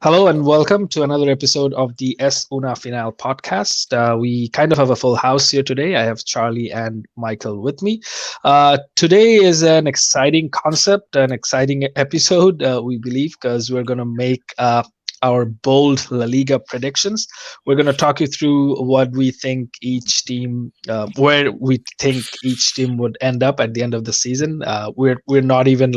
Hello and welcome to another episode of the Es Una Final podcast. We kind of have a full house here today. I have Charlie and Michael with me. Today is an exciting concept, an exciting episode, we believe, because we're going to make our bold La Liga predictions. We're going to talk you through what we think where we think each team would end up at the end of the season. We're not even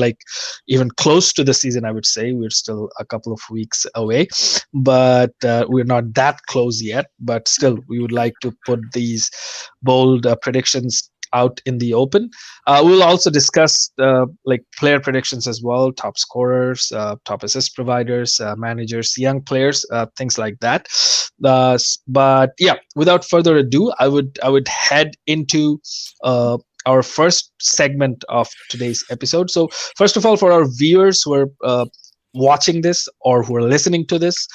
close to the season. I would say we're still a couple of weeks away, but we're not that close yet. But still, we would like to put these bold predictions out in the open. We'll also discuss player predictions as well, top scorers, top assist providers, managers, young players, things like that. But yeah, without further ado, I would head into our first segment of today's episode. So first of all, for our viewers who are watching this or who are listening to this,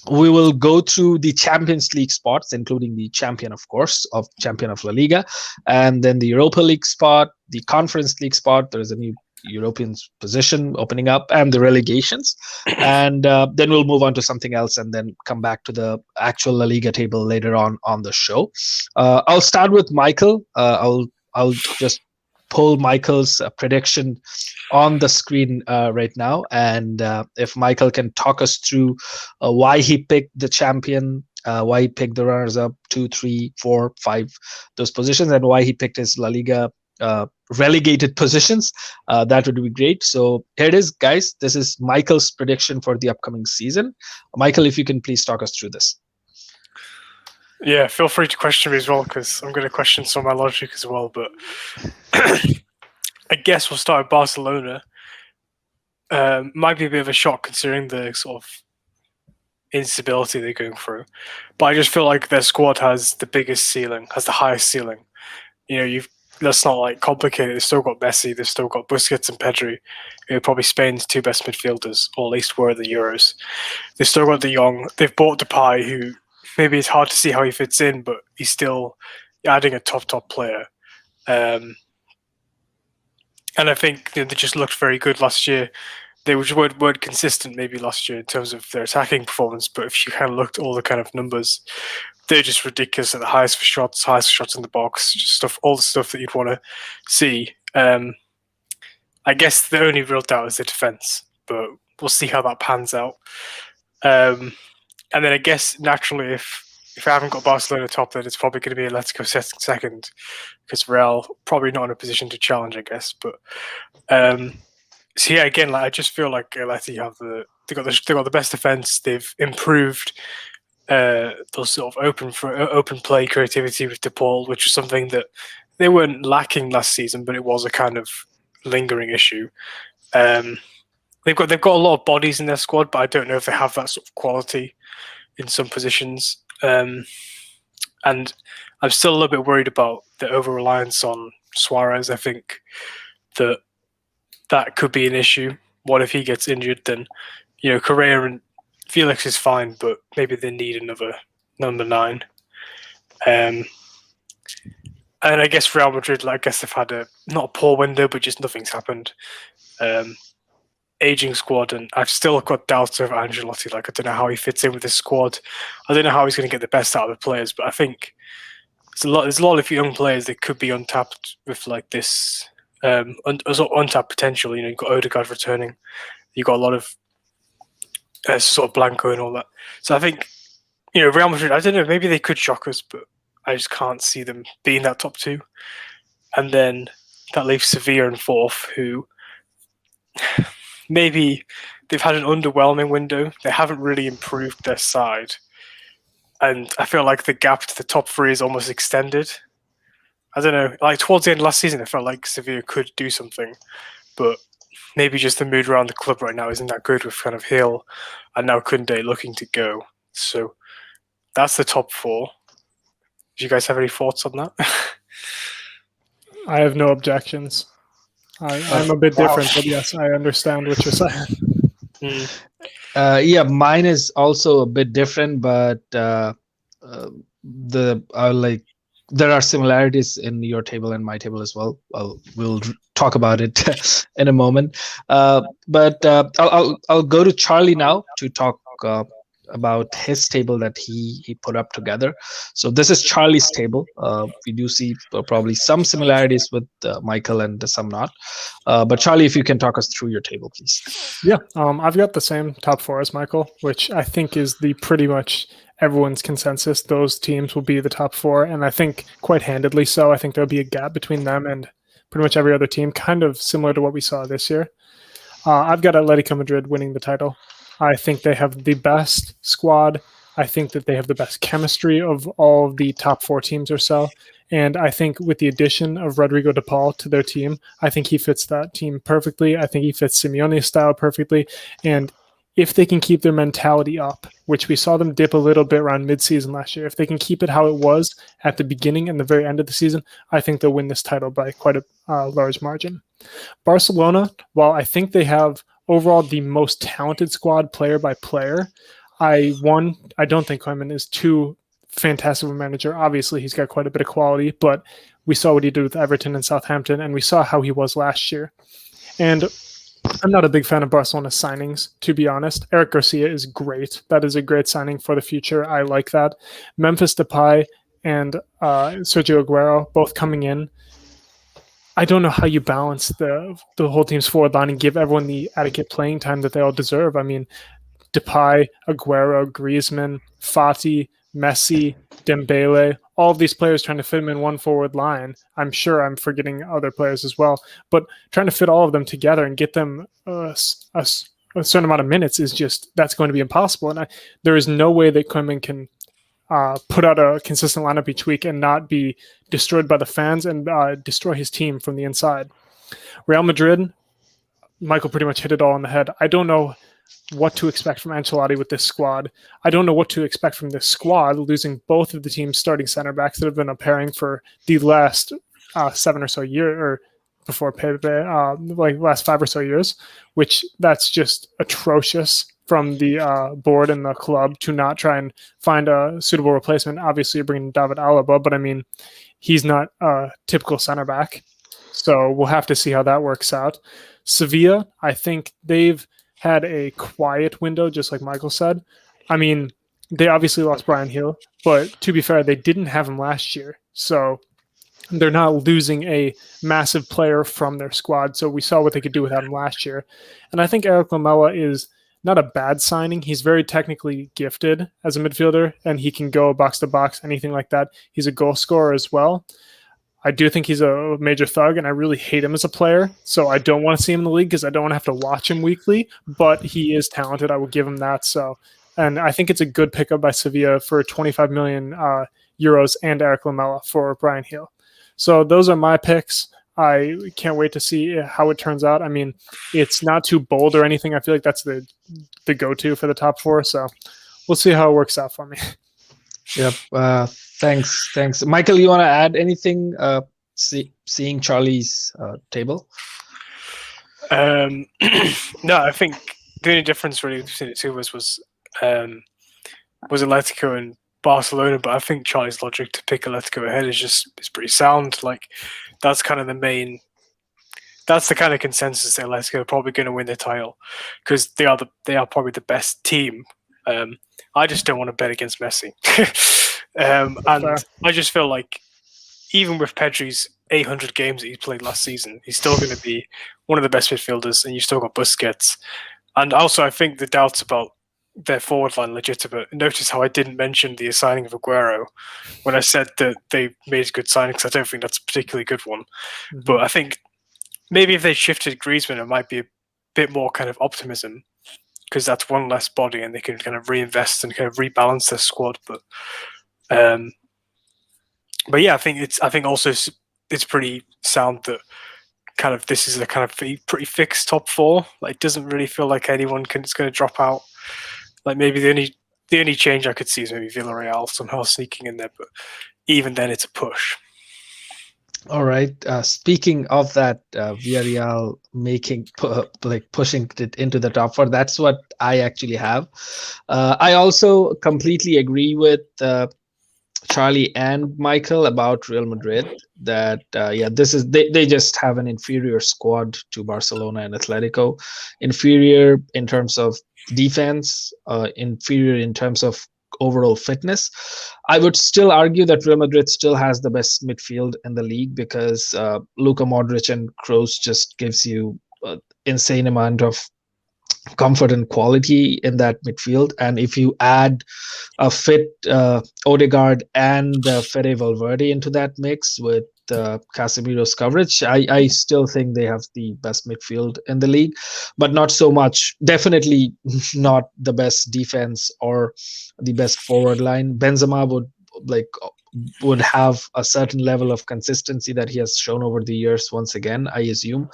we will go through the Champions League spots, including the champion, of course, of champion of La Liga, and then the Europa League spot, the Conference League spot. There's a new European position opening up, and the relegations. And then we'll move on to something else, and then come back to the actual La Liga table later on the show. I'll start with Michael. I'll just pull Michael's prediction on the screen right now, and if Michael can talk us through why he picked the champion, why he picked the runners-up 2, 3, 4, 5, those positions, and why he picked his La Liga relegated positions, that would be great. So here it is, guys. This is Michael's prediction for the upcoming season. Michael, if you can please talk us through this. Yeah, feel free to question me as well, because I'm going to question some of my logic as well. But I guess we'll start with Barcelona. Might be a bit of a shock considering the sort of instability they're going through. But I just feel like their squad has the biggest ceiling, has the highest ceiling. That's not like complicated. They've still got Messi, they've still got Busquets and Pedri, who are probably Spain's two best midfielders, or at least were at the Euros. They've still got De Jong. They've bought Depay, who maybe it's hard to see how he fits in, but he's still adding a top player. And I think they just looked very good last year. They weren't consistent maybe last year in terms of their attacking performance, but if you kind of looked at all the kind of numbers, they're just ridiculous at the highest for shots, highest shots in the box, all the stuff that you'd want to see. I guess the only real doubt is the defense, but we'll see how that pans out. And then I guess naturally, if I haven't got Barcelona top, then it's probably going to be Atletico second, because Real probably not in a position to challenge, I guess. But so yeah, again, I just feel like Atleti they got the best defense. They've improved those sort of open play creativity with De Paul, which was something that they weren't lacking last season, but it was a kind of lingering issue. They've got a lot of bodies in their squad, but I don't know if they have that sort of quality in some positions. And I'm still a little bit worried about the over-reliance on Suarez. I think that could be an issue. What if he gets injured? Then, Correa and Felix is fine, but maybe they need another number 9. And I guess Real Madrid, I guess they've had not a poor window, but just nothing's happened. Aging squad, and I've still got doubts over Ancelotti. I don't know how he fits in with this squad. I don't know how he's going to get the best out of the players, but I think there's a lot of young players that could be untapped with this untapped potential. You've got Odegaard returning, you've got a lot of sort of Blanco and all that. So I think Real Madrid, I don't know, maybe they could shock us, but I just can't see them being that top 2. And then that leaves Sevilla in 4th, who maybe they've had an underwhelming window. They haven't really improved their side. And I feel like the gap to the top 3 is almost extended. I don't know, towards the end of last season, I felt like Sevilla could do something. But maybe just the mood around the club right now isn't that good with kind of Hill and now Koundé looking to go. So that's the top 4. Do you guys have any thoughts on that? I have no objections. I'm a bit different, but yes, I understand what you're saying. Yeah, mine is also a bit different, but there are similarities in your table and my table as well. We'll talk about it in a moment. But I'll go to Charlie now to talk about his table that he put up together. So this is Charlie's table. We do see probably some similarities with Michael and some not. But Charlie, if you can talk us through your table, please. Yeah, I've got the same top four as Michael, which I think is the pretty much everyone's consensus. Those teams will be the top four, and I think quite handedly so. I think there'll be a gap between them and pretty much every other team, kind of similar to what we saw this year. I've got Atletico Madrid winning the title. I think they have the best squad. I think that they have the best chemistry of all of the top four teams or so. And I think with the addition of Rodrigo de Paul to their team, I think he fits that team perfectly. I think he fits Simeone's style perfectly. And if they can keep their mentality up, which we saw them dip a little bit around midseason last year, if they can keep it how it was at the beginning and the very end of the season, I think they'll win this title by quite a large margin. Barcelona, while I think they have overall the most talented squad player by player, I don't think Koeman is too fantastic of a manager. Obviously, he's got quite a bit of quality, but we saw what he did with Everton and Southampton, and we saw how he was last year. And I'm not a big fan of Barcelona's signings, to be honest. Eric Garcia is great. That is a great signing for the future. I like that. Memphis Depay and Sergio Aguero both coming in. I don't know how you balance the whole team's forward line and give everyone the adequate playing time that they all deserve. I mean, Depay, Aguero, Griezmann, Fati, Messi, Dembele, all of these players trying to fit them in one forward line. I'm sure I'm forgetting other players as well, but trying to fit all of them together and get them a certain amount of minutes that's going to be impossible. And there is no way that Koeman can put out a consistent lineup each week and not be destroyed by the fans and destroy his team from the inside. Real Madrid, Michael pretty much hit it all on the head. I don't know what to expect from Ancelotti with this squad. I don't know what to expect from this squad, losing both of the team's starting center backs that have been a pairing for the last 7 or so years, or before Pepe, like last 5 or so years, which that's just atrocious from the board and the club to not try and find a suitable replacement. Obviously, you're bringing David Alba, but I mean, he's not a typical center back. So we'll have to see how that works out. Sevilla, I think they've had a quiet window, just like Michael said. I mean, they obviously lost Brian Hill, but to be fair, they didn't have him last year. So they're not losing a massive player from their squad. So we saw what they could do without him last year. And I think Eric Lamela is not a bad signing. He's very technically gifted as a midfielder, and he can go box to box, anything like that. He's a goal scorer as well. I do think he's a major thug, and I really hate him as a player. So I don't want to see him in the league because I don't want to have to watch him weekly. But he is talented. I will give him that. And I think it's a good pickup by Sevilla for 25 million euros and Eric Lamela for Brian Hill. So those are my picks. I can't wait to see how it turns out. I mean, it's not too bold or anything. I feel like that's the go-to for the top four. So we'll see how it works out for me. Yep. Thanks. Michael, you want to add anything seeing Charlie's table? No, I think the only difference really between the two of us was Atletico and Barcelona, but I think Charlie's logic to pick Atletico ahead is pretty sound. Like, that's kind of the kind of consensus that Atletico are probably going to win the title because they are probably the best team. I just don't want to bet against Messi. And I just feel like even with Pedri's 800 games that he played last season, he's still going to be one of the best midfielders, and you've still got Busquets. And also, I think the doubts about their forward line legitimate. Notice how I didn't mention the signing of Aguero when I said that they made good signings. I don't think that's a particularly good one. Mm-hmm. But I think maybe if they shifted Griezmann, it might be a bit more kind of optimism because that's one less body and they can kind of reinvest and kind of rebalance their squad. But yeah, I think also it's pretty sound that kind of this is a kind of pretty fixed top four. Like, it doesn't really feel like anyone is going to drop out. Like, maybe the only change I could see is maybe Villarreal somehow sneaking in there, but even then, it's a push. All right. Speaking of that, Villarreal pushing it into the top four. That's what I actually have. I also completely agree with Charlie and Michael about Real Madrid that this is they just have an inferior squad to Barcelona and Atletico, inferior in terms of defense, inferior in terms of overall fitness. I would still argue that Real Madrid still has the best midfield in the league because Luka Modric and Kroos just gives you insane amount of comfort and quality in that midfield. And if you add a fit Odegaard and Fede Valverde into that mix with Casemiro's coverage, I still think they have the best midfield in the league, but not so much. Definitely not the best defense or the best forward line. Benzema would have a certain level of consistency that he has shown over the years once again, I assume,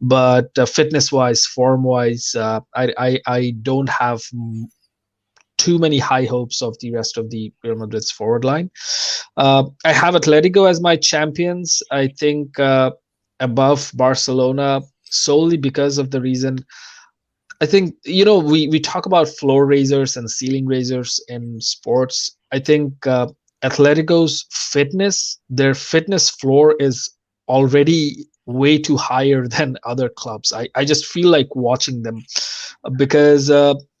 but fitness wise, form wise, I don't have too many high hopes of the rest of the Real Madrid's forward line. I have Atletico as my champions. I think above Barcelona solely because of the reason. I think we talk about floor raisers and ceiling raisers in sports. I think Atletico's fitness, their fitness floor is already way too higher than other clubs. I just feel like watching them because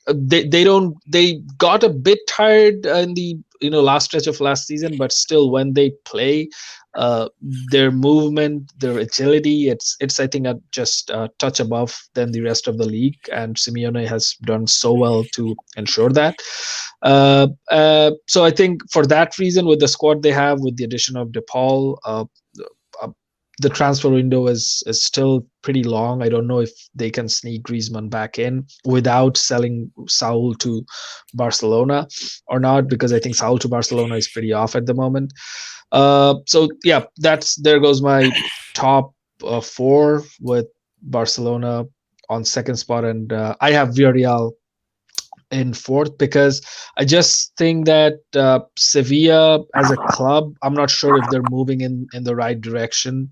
they got a bit tired in the last stretch of last season, but still when they play, their movement, their agility, it's I think just a touch above than the rest of the league, and Simeone has done so well to ensure that. So I think for that reason, with the squad they have, with the addition of DePaul, the transfer window is still pretty long. I don't know if they can sneak Griezmann back in without selling Saul to Barcelona or not, because I think Saul to Barcelona is pretty off at the moment. So yeah, there goes my top four, with Barcelona on second spot, and I have Villarreal in fourth because I just think that Sevilla as a club, I'm not sure if they're moving in the right direction.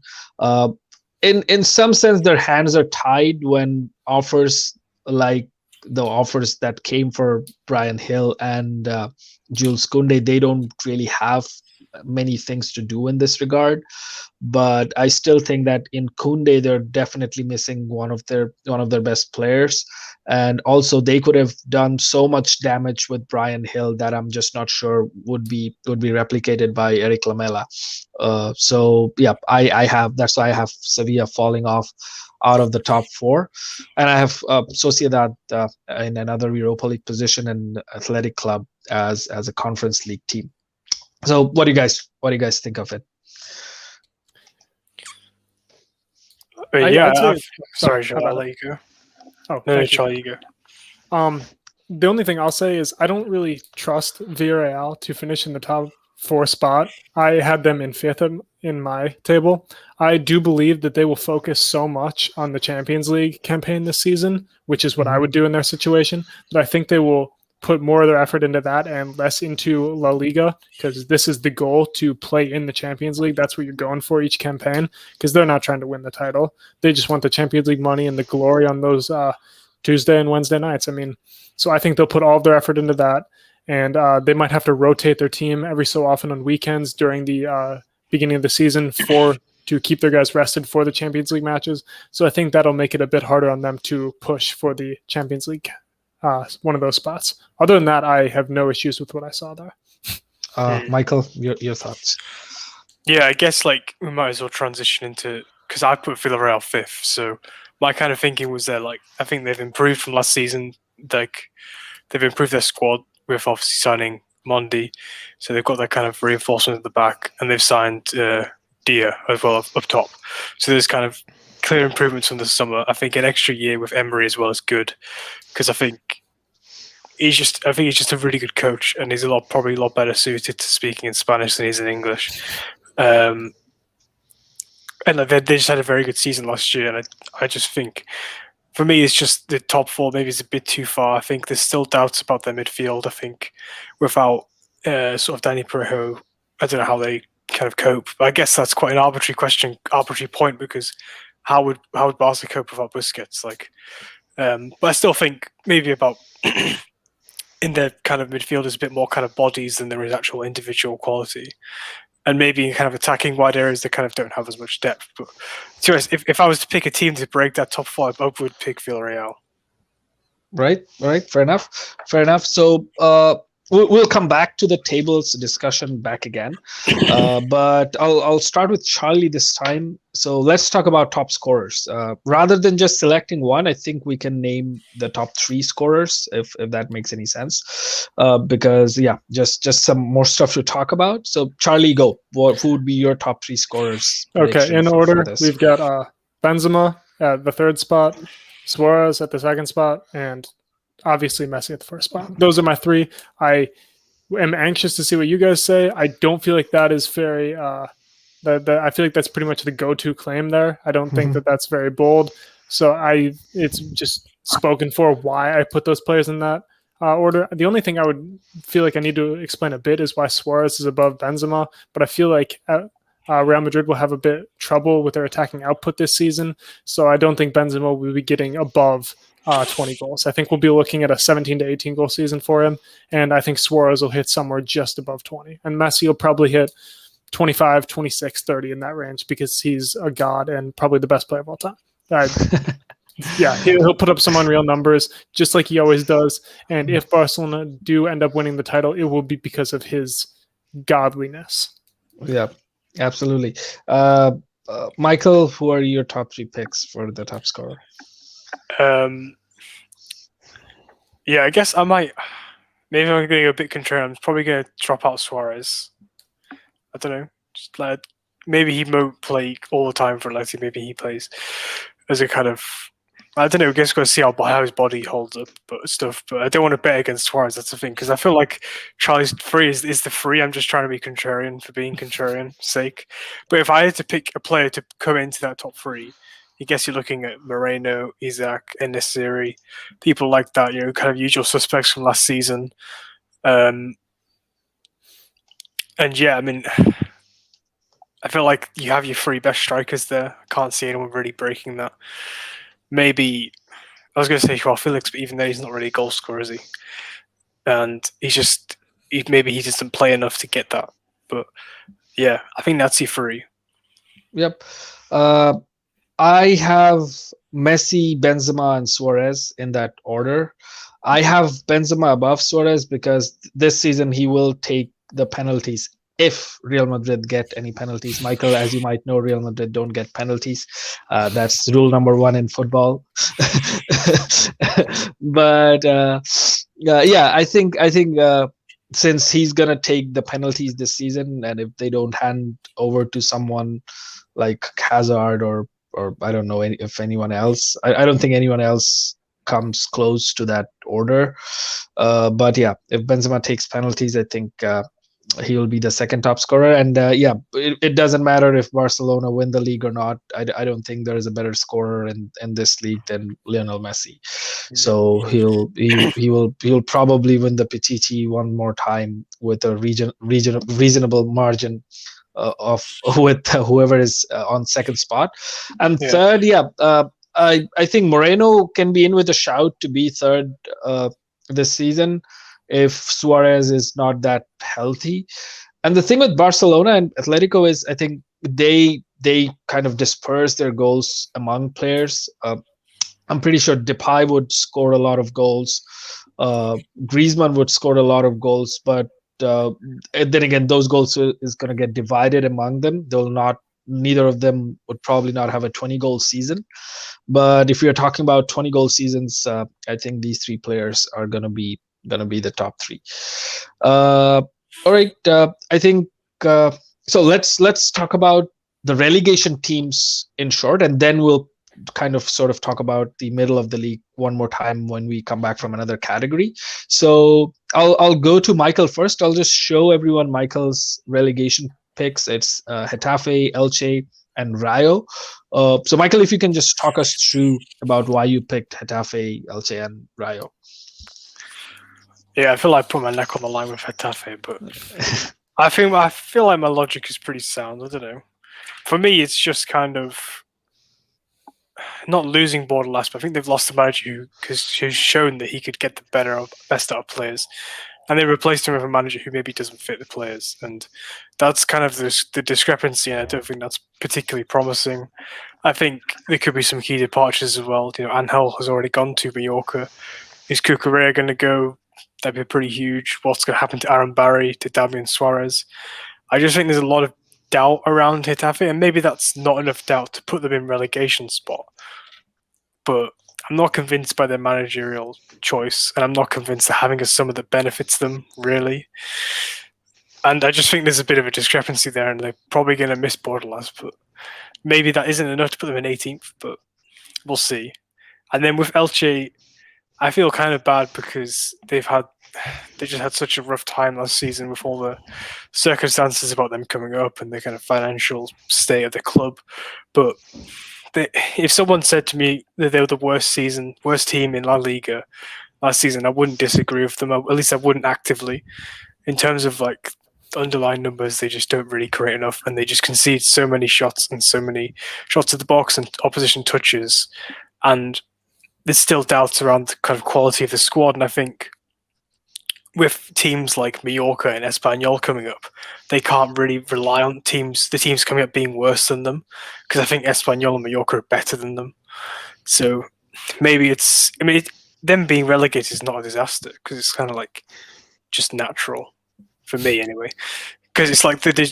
In some sense, their hands are tied when offers like the offers that came for Bryan Hill and Jules Koundé, they don't really have many things to do in this regard. But I still think that in Koundé, they're definitely missing one of their best players, and also they could have done so much damage with Bryan Hill that I'm just not sure would be replicated by Eric Lamela. So yeah, I have that's why I have Sevilla falling off out of the top four, and I have Sociedad in another Europa League position, and Athletic Club as a Conference League team. So what do you guys think of it? Sorry, Joe, I'll let you go. Oh, no, Charlie, you go. The only thing I'll say is I don't really trust Villarreal to finish in the top four spot. I had them in fifth in my table. I do believe that they will focus so much on the Champions League campaign this season, which is what I would do in their situation, that I think they will put more of their effort into that and less into La Liga, because this is the goal, to play in the Champions League. That's what you're going for each campaign, because they're not trying to win the title. They just want the Champions League money and the glory on those Tuesday and Wednesday nights. I mean, so I think they'll put all of their effort into that, and they might have to rotate their team every so often on weekends during the beginning of the season to keep their guys rested for the Champions League matches. So I think that'll make it a bit harder on them to push for the Champions League one of those spots. Other than that, I have no issues with what I saw there. Michael, your thoughts? Yeah, I guess we might as well transition into, because I put Villarreal fifth. So my kind of thinking was that I think they've improved from last season. They've improved their squad with obviously signing Mondi, so they've got that kind of reinforcement at the back, and they've signed Dia as well up top. So there's kind of clear improvements from the summer. I think an extra year with Emery as well is good, because I think he's just a really good coach, and he's probably a lot better suited to speaking in Spanish than he is in English. And they just had a very good season last year, and I just think, for me, it's just the top four maybe is a bit too far. I think there's still doubts about their midfield. I think without sort of Danny Parejo, I don't know how they kind of cope. But I guess that's quite an arbitrary point, because how would Barca cope without Busquets? But I still think maybe about in their kind of midfield is a bit more kind of bodies than there is actual individual quality. And maybe in kind of attacking wide areas, they kind of don't have as much depth. But seriously, if I was to pick a team to break that top 4, I would pick Villarreal. Right. Fair enough. So we'll come back to the tables discussion back again, but I'll start with Charlie this time. So let's talk about top scorers. Rather than just selecting one, I think we can name the top 3 scorers if that makes any sense. Because just some more stuff to talk about. So Charlie, go. Who would be your top 3 scorers? Okay, in order, we've got Benzema at the 3rd spot, Suarez at the 2nd spot, and obviously Messi at the 1st spot. Those are my 3. I am anxious to see what you guys say. I don't feel like that is very. I feel like that's pretty much the go-to claim there. I don't think that that's very bold. So it's just spoken for why I put those players in that order. The only thing I would feel like I need to explain a bit is why Suarez is above Benzema. But I feel like Real Madrid will have a bit trouble with their attacking output this season. So I don't think Benzema will be getting above 20 goals. I think we'll be looking at a 17 to 18 goal season for him. And I think Suarez will hit somewhere just above 20. And Messi will probably hit 25, 26, 30 in that range because he's a god and probably the best player of all time. He'll put up some unreal numbers just like he always does. And if Barcelona do end up winning the title, it will be because of his godliness. Yeah, absolutely. Michael, who are your top 3 picks for the top scorer? I guess I might. Maybe I'm going to go a bit contrarian. I'm probably going to drop out Suarez. I don't know. Just like maybe he won't play all the time for Atleti. Maybe he plays as a kind of. I don't know. I guess we're going to see how his body holds up, but I don't want to bet against Suarez. That's the thing, because I feel like Charlie's 3 is the 3. I'm just trying to be contrarian for being contrarian sake. But if I had to pick a player to come into that top 3, I guess you're looking at Moreno, Isaac, Enesiri, people like that. Kind of usual suspects from last season. And I mean, I feel like you have your 3 best strikers there. I can't see anyone really breaking that. Maybe I was going to say Joao Felix, but even though he's not really a goal scorer, is he? And maybe he doesn't play enough to get that. But I think that's your 3. Yep. I have Messi, Benzema, and Suarez in that order. I have Benzema above Suarez because this season he will take the penalties if Real Madrid get any penalties. Michael, as you might know, Real Madrid don't get penalties. That's rule number 1 in football. But I think since he's gonna take the penalties this season, and if they don't hand over to someone like Hazard or I don't know if anyone else, I don't think anyone else comes close to that order. But if Benzema takes penalties, I think he will be the 2nd top scorer. And it doesn't matter if Barcelona win the league or not. I don't think there is a better scorer in this league than Lionel Messi. So he'll probably win the Pichichi one more time with a reasonable margin with whoever is on 2nd spot. And 3rd, I think Moreno can be in with a shout to be 3rd this season if Suarez is not that healthy. And the thing with Barcelona and Atletico is I think they kind of disperse their goals among players. I'm pretty sure Depay would score a lot of goals. Griezmann would score a lot of goals, but then again, those goals is going to get divided among them. Neither of them would probably not have a 20-goal season. But if you're talking about 20-goal seasons, I think these 3 players are going to be the top 3. All right, I think so. Let's talk about the relegation teams in short, and then we'll kind of sort of talk about the middle of the league one more time when we come back from another category. So I'll go to Michael first. I'll just show everyone Michael's relegation picks. It's Getafe, Elche, and Rayo. So Michael, if you can just talk us through about why you picked Getafe, Elche, and Rayo. Yeah, I feel like I put my neck on the line with Getafe, but I feel like my logic is pretty sound. I don't know. For me, it's just kind of not losing borderless, but I think they've lost a manager who's shown that he could get the best out of players. And they replaced him with a manager who maybe doesn't fit the players. And that's kind of the discrepancy, and I don't think that's particularly promising. I think there could be some key departures as well. Angel has already gone to Mallorca. Is Cucurella going to go? That'd be pretty huge. What's going to happen to Aaron Barry, to Damian Suarez? I just think there's a lot of doubt around Getafe, and maybe that's not enough doubt to put them in relegation spot. But I'm not convinced by their managerial choice, and I'm not convinced that having a summer that benefits them, really. And I just think there's a bit of a discrepancy there, and they're probably going to miss Borderlands, but maybe that isn't enough to put them in 18th, but we'll see. And then with Elche, I feel kind of bad because they just had such a rough time last season with all the circumstances about them coming up and the kind of financial state of the club. But if someone said to me that they were the worst team in La Liga last season, I wouldn't disagree with them. At least I wouldn't actively. In terms of like underlying numbers, they just don't really create enough, and they just concede so many shots and so many shots at the box and opposition touches. And there's still doubts around the kind of quality of the squad, and I think with teams like Mallorca and Espanyol coming up, they can't really rely on the teams coming up being worse than them, because I think Espanyol and Mallorca are better than them. So maybe them being relegated is not a disaster, because it's kind of like just natural for me anyway. Because it's like the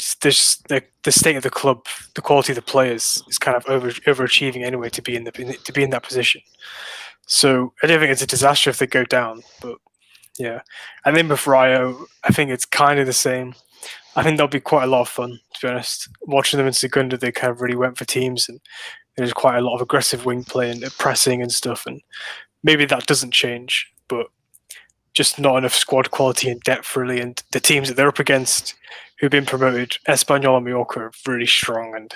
state of the club, the quality of the players is kind of overachieving anyway to be in that position. So I don't think it's a disaster if they go down, but yeah. And then with Rayo, I think it's kind of the same. I think that'll be quite a lot of fun, to be honest. Watching them in Segunda, they kind of really went for teams, and there's quite a lot of aggressive wing play and pressing and stuff. And maybe that doesn't change, but just not enough squad quality and depth, really. And the teams that they're up against who've been promoted, Espanyol and Mallorca, are really strong, and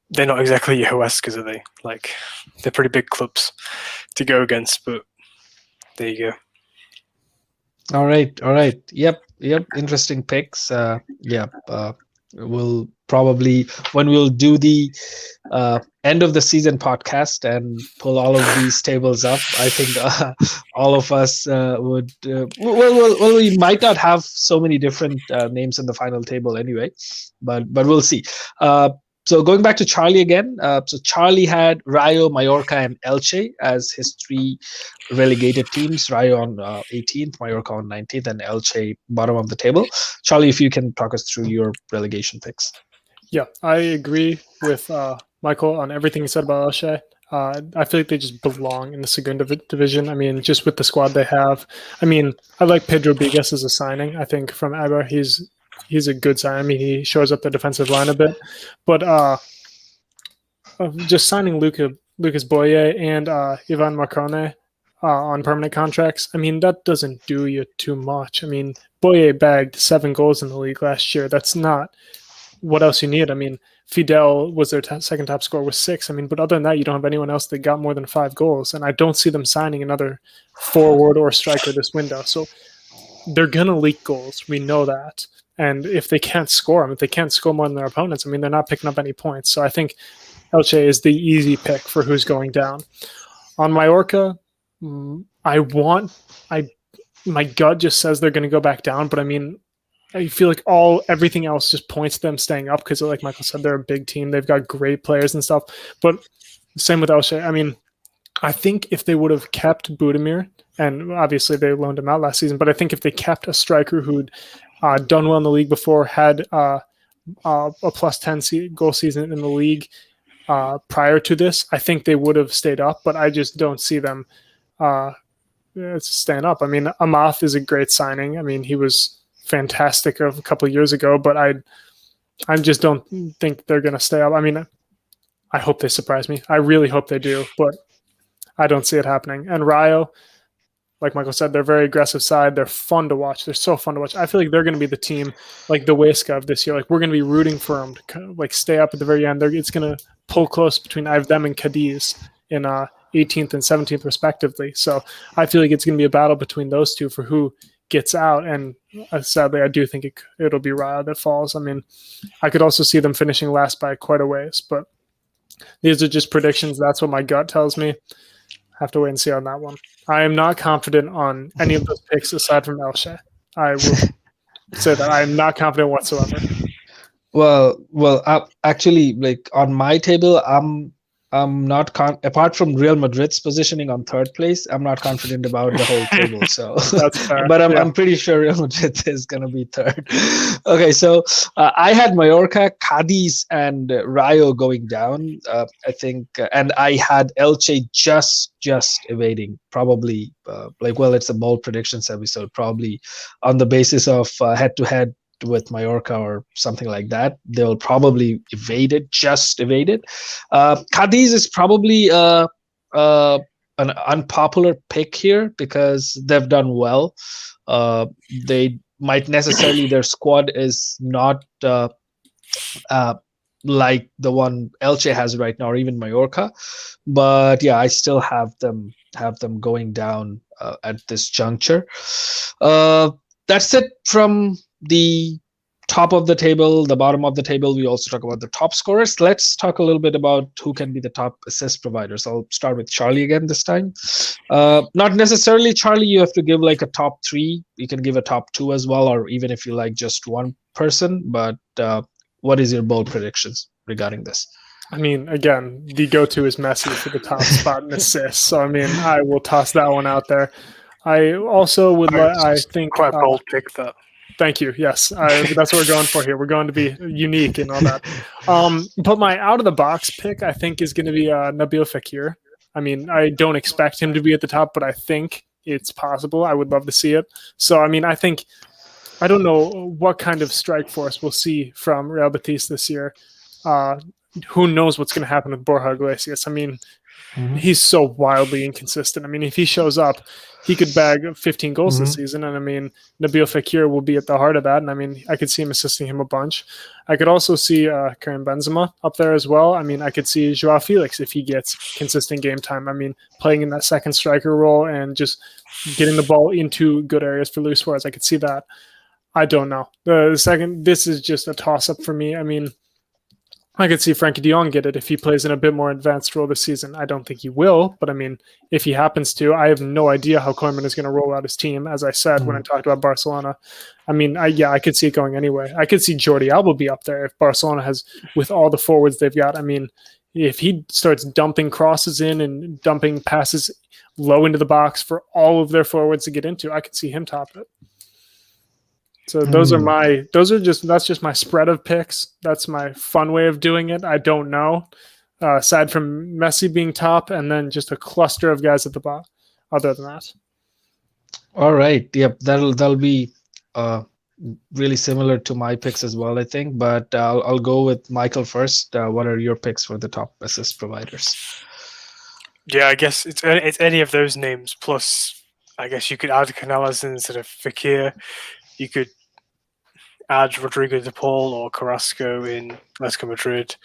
they're not exactly Huescas, are they? Like, they're pretty big clubs to go against, but there you go. All right. Yep. Interesting picks. We'll probably, when we'll do the end of the season podcast and pull all of these tables up, I think all of us would. We might not have so many different names in the final table anyway, but we'll see. So going back to Charlie again, so Charlie had Rayo, Mallorca, and Elche as his three relegated teams. Rayo on 18th, Mallorca on 19th, and Elche bottom of the table. Charlie, if you can talk us through your relegation picks. Yeah, I agree with Michael on everything he said about Elche. I feel like they just belong in the Segunda division. I mean, just with the squad they have. I mean, I like Pedro Bigas as a signing. I think from Eibar, he's a good sign. I mean, he shows up the defensive line a bit, but just signing Lucas Boye and Ivan Marcone on permanent contracts, I mean, that doesn't do you too much. I mean, Boye bagged 7 goals in the league last year. That's not what else you need. I mean, Fidel was their second top scorer with 6. I mean, but other than that, you don't have anyone else that got more than 5 goals, and I don't see them signing another forward or striker this window. So they're gonna leak goals. We know that. And if they can't score them, if they can't score more than their opponents, I mean, they're not picking up any points. So I think Elche is the easy pick for who's going down. On Mallorca, my gut just says they're going to go back down. But I mean, I feel like everything else just points to them staying up because, like Michael said, they're a big team. They've got great players and stuff. But same with Elche. I mean, I think if they would have kept Budimir, and obviously they loaned him out last season, but I think if they kept a striker who'd done well in the league before, had a plus 10 goal season in the league prior to this, I think they would have stayed up, but I just don't see them staying up. I mean, Amath is a great signing. I mean, he was fantastic a couple of years ago, but I just don't think they're going to stay up. I mean, I hope they surprise me. I really hope they do, but I don't see it happening. And Rayo, like Michael said, they're a very aggressive side. They're fun to watch. They're so fun to watch. I feel like they're going to be the team like the Huesca of this year. Like, we're going to be rooting for them to kind of, like, stay up at the very end. It's going to pull close between them and Cadiz in 18th and 17th respectively. So I feel like it's going to be a battle between those two for who gets out. And sadly, I do think it'll be Rayo that falls. I mean, I could also see them finishing last by quite a ways, but These are just predictions. That's what my gut tells me. Have to wait and see on that one. I am not confident on any of those picks aside from Elche. I will say that I am not confident whatsoever. Well, actually, like on my table, I'm not apart from Real Madrid's positioning on third place, I'm not confident about the whole table. So, That's fair. but I'm pretty sure Real Madrid is gonna be third. Okay, so I had Mallorca, Cadiz, and Rayo going down. I think, and I had Elche just evading. Probably, it's a bold predictions episode. Probably on the basis of head-to-head with Mallorca or something like that, they'll probably just evade it. Cadiz is probably an unpopular pick here because they've done well. They might necessarily, their squad is not like the one Elche has right now, or even Mallorca. But yeah, I still have them going down at this juncture. That's it from the top of the table. The bottom of the table, we also talk about the top scorers. Let's talk a little bit about who can be the top assist providers. I'll start with Charlie again this time. Not necessarily, Charlie, you have to give like a top 3. You can give a top 2 as well, or even if you like just one person. But what is your bold predictions regarding this? I mean, again, the go-to is Messi for the top spot in assists. So, I mean, I will toss that one out there. I also would I think quite a bold pick that. Thank you. Yes, that's what we're going for here. We're going to be unique and all that. But my out-of-the-box pick, I think, is going to be Nabil Fekir. I mean, I don't expect him to be at the top, but I think it's possible. I would love to see it. So, I mean, I don't know what kind of strike force we'll see from Real Betis this year. Who knows what's going to happen with Borja Iglesias? I mean, he's so wildly inconsistent. I mean, if he shows up, he could bag 15 goals this season. And I mean, Nabil Fekir will be at the heart of that. And I mean, I could see him assisting him a bunch. I could also see Karim Benzema up there as well. I mean, I could see Joao Felix if he gets consistent game time. I mean, playing in that second striker role and just getting the ball into good areas for Luis Suarez. I could see that. I don't know. This is just a toss-up for me. I mean, I could see Frankie de Jong get it if he plays in a bit more advanced role this season. I don't think he will, but I mean, if he happens to, I have no idea how Koeman is going to roll out his team, as I said when I talked about Barcelona. I mean, I could see it going anyway. I could see Jordi Alba be up there if Barcelona has, with all the forwards they've got. I mean, if he starts dumping crosses in and dumping passes low into the box for all of their forwards to get into, I could see him top it. So that's just my spread of picks. That's my fun way of doing it. I don't know. Aside from Messi being top and then just a cluster of guys at the bottom. Other than that. All right. Yep. That'll be really similar to my picks as well, I think. But I'll go with Michael first. What are your picks for the top assist providers? Yeah, I guess it's any of those names. Plus, I guess you could add Canales instead of Fekir. You could add Rodrigo de Paul or Carrasco in Atletico Madrid.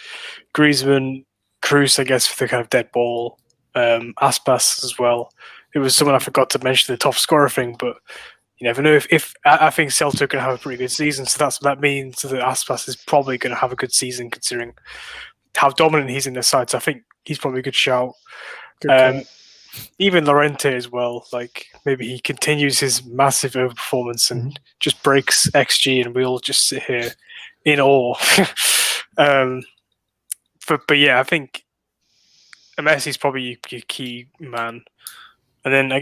Griezmann, Cruz, I guess, for the kind of dead ball. Aspas as well. It was someone I forgot to mention the top scorer thing, but you never know. If I think Celta can have a pretty good season, so that means that Aspas is probably going to have a good season considering how dominant he's in the side. So I think he's probably a good shout. Even Llorente as well, like maybe he continues his massive overperformance and just breaks XG, and we'll just sit here in awe. But yeah, I think Messi's probably your key man, and then I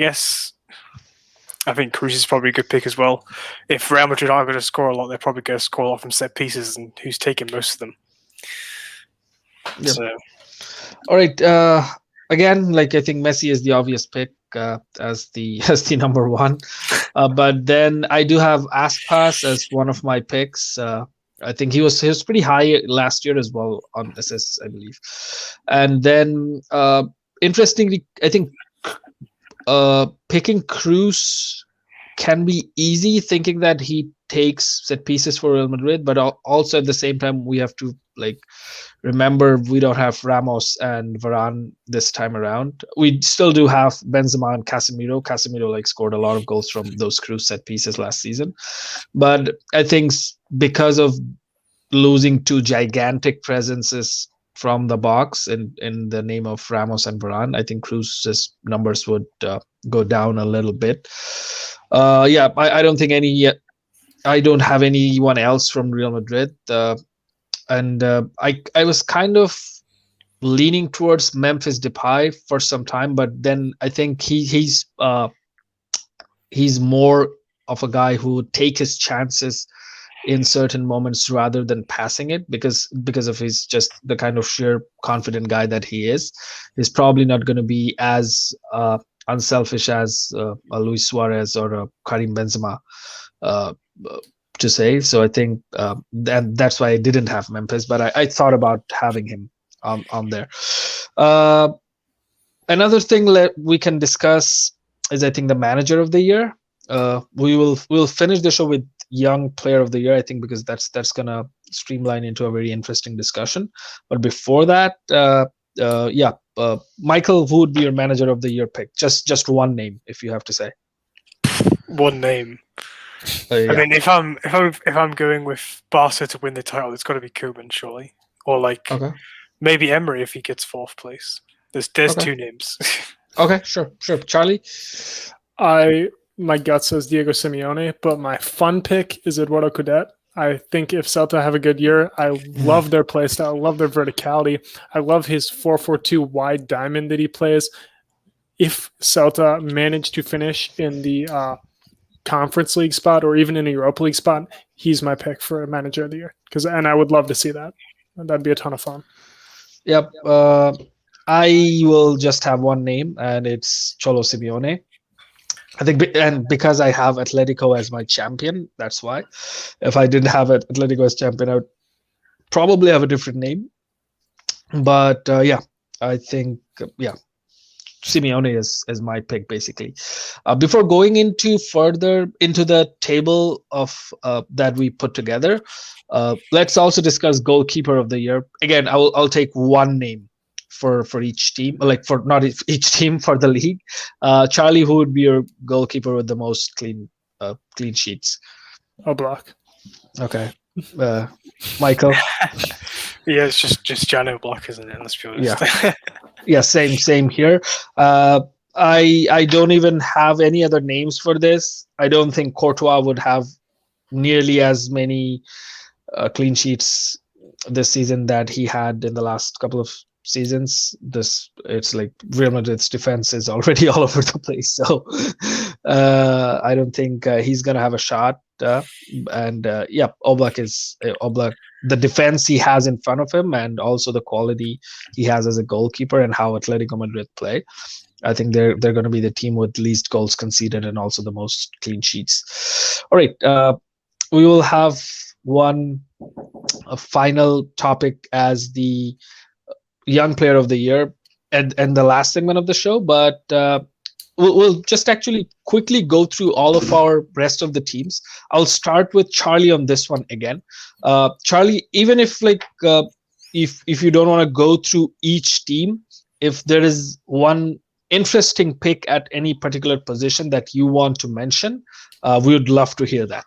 think Cruz is probably a good pick as well. If Real Madrid aren't going to score a lot, they're probably going to score a lot from set pieces, and who's taking most of them. Yep. So, all right. Again, like I think Messi is the obvious pick as the number one, but then I do have Aspas as one of my picks. I think he was pretty high last year as well on assists, I believe. And then interestingly, I think picking Cruz can be easy, thinking that he takes set pieces for Real Madrid, but also at the same time we have to remember we don't have Ramos and Varane this time around. We still do have Benzema and Casemiro. Casemiro scored a lot of goals from those Cruz set pieces last season, but I think because of losing two gigantic presences from the box in the name of Ramos and Varane, I think Cruz's numbers would go down a little bit. I don't think I don't have anyone else from Real Madrid, and I was kind of leaning towards Memphis Depay for some time, but then I think he's more of a guy who would take his chances in certain moments rather than passing it because of his just the kind of sheer confident guy that he is. He's probably not going to be as unselfish as a Luis Suarez or a Karim Benzema to say. So I think that's why I didn't have Memphis, but I thought about having him on there. Another thing that we can discuss is I think the manager of the year. We'll finish the show with young player of the year, I think, because that's gonna streamline into a very interesting discussion. But before that, Michael, who would be your manager of the year pick? Just one name, if you have to say. One name. I mean, if I'm going with Barca to win the title, it's got to be Koeman, surely, or maybe Emery if he gets 4th place. There's two names. Okay, sure. Charlie? My gut says Diego Simeone, but my fun pick is Eduardo Coudet. I think if Celta have a good year, I love their play style, I love their verticality. I love his 4-4-2 wide diamond that he plays. If Celta manage to finish in the Conference League spot or even in a Europa League spot, he's my pick for manager of the year. And I would love to see that. That'd be a ton of fun. Yep. I will just have one name, and it's Cholo Simeone. I think, and because I have Atletico as my champion, that's why. If I didn't have Atletico as champion, I would probably have a different name. But I think Simeone is my pick basically. Before going further into the table of that we put together, let's also discuss goalkeeper of the year. Again, I'll take one name for each team, like for not each team, for the league. Charlie, who would be your goalkeeper with the most clean sheets? Oblak. Okay. Michael? Yeah, it's just Jan Oblak, isn't it? Let's be honest. Yeah, same here. I don't even have any other names for this. I don't think Courtois would have nearly as many clean sheets this season that he had in the last couple of seasons. It's like Real Madrid's defense is already all over the place, so I don't think he's gonna have a shot. Oblak is Oblak. The defense he has in front of him, and also the quality he has as a goalkeeper, and how Atletico Madrid play, I think they're going to be the team with least goals conceded and also the most clean sheets. All right, we will have a final topic as the young player of the year and the last segment of the show, but we'll just actually quickly go through all of our rest of the teams. I'll start with Charlie on this one again. Charlie, even if if you don't want to go through each team, if there is one interesting pick at any particular position that you want to mention, we would love to hear that.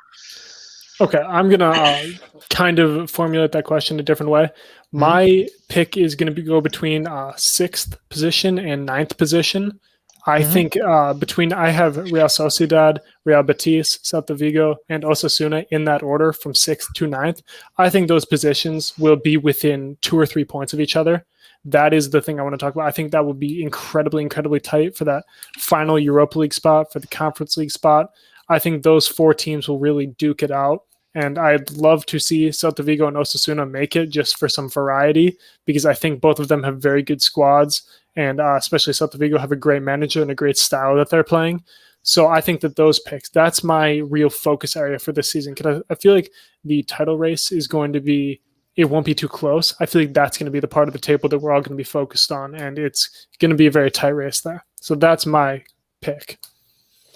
Okay, I'm going to kind of formulate that question a different way. My pick is going to go between 6th position and 9th position. I think I have Real Sociedad, Real Betis, Celta Vigo, and Osasuna in that order from 6th to 9th. I think those positions will be within 2 or 3 points of each other. That is the thing I want to talk about. I think that will be incredibly, incredibly tight for that final Europa League spot, for the Conference League spot. I think those 4 teams will really duke it out. And I'd love to see Celta Vigo and Osasuna make it just for some variety, because I think both of them have very good squads, and especially Celta Vigo have a great manager and a great style that they're playing. So I think that those picks, that's my real focus area for this season. Because I feel like the title race is going to be, it won't be too close. I feel like that's going to be the part of the table that we're all going to be focused on, and it's going to be a very tight race there. So that's my pick.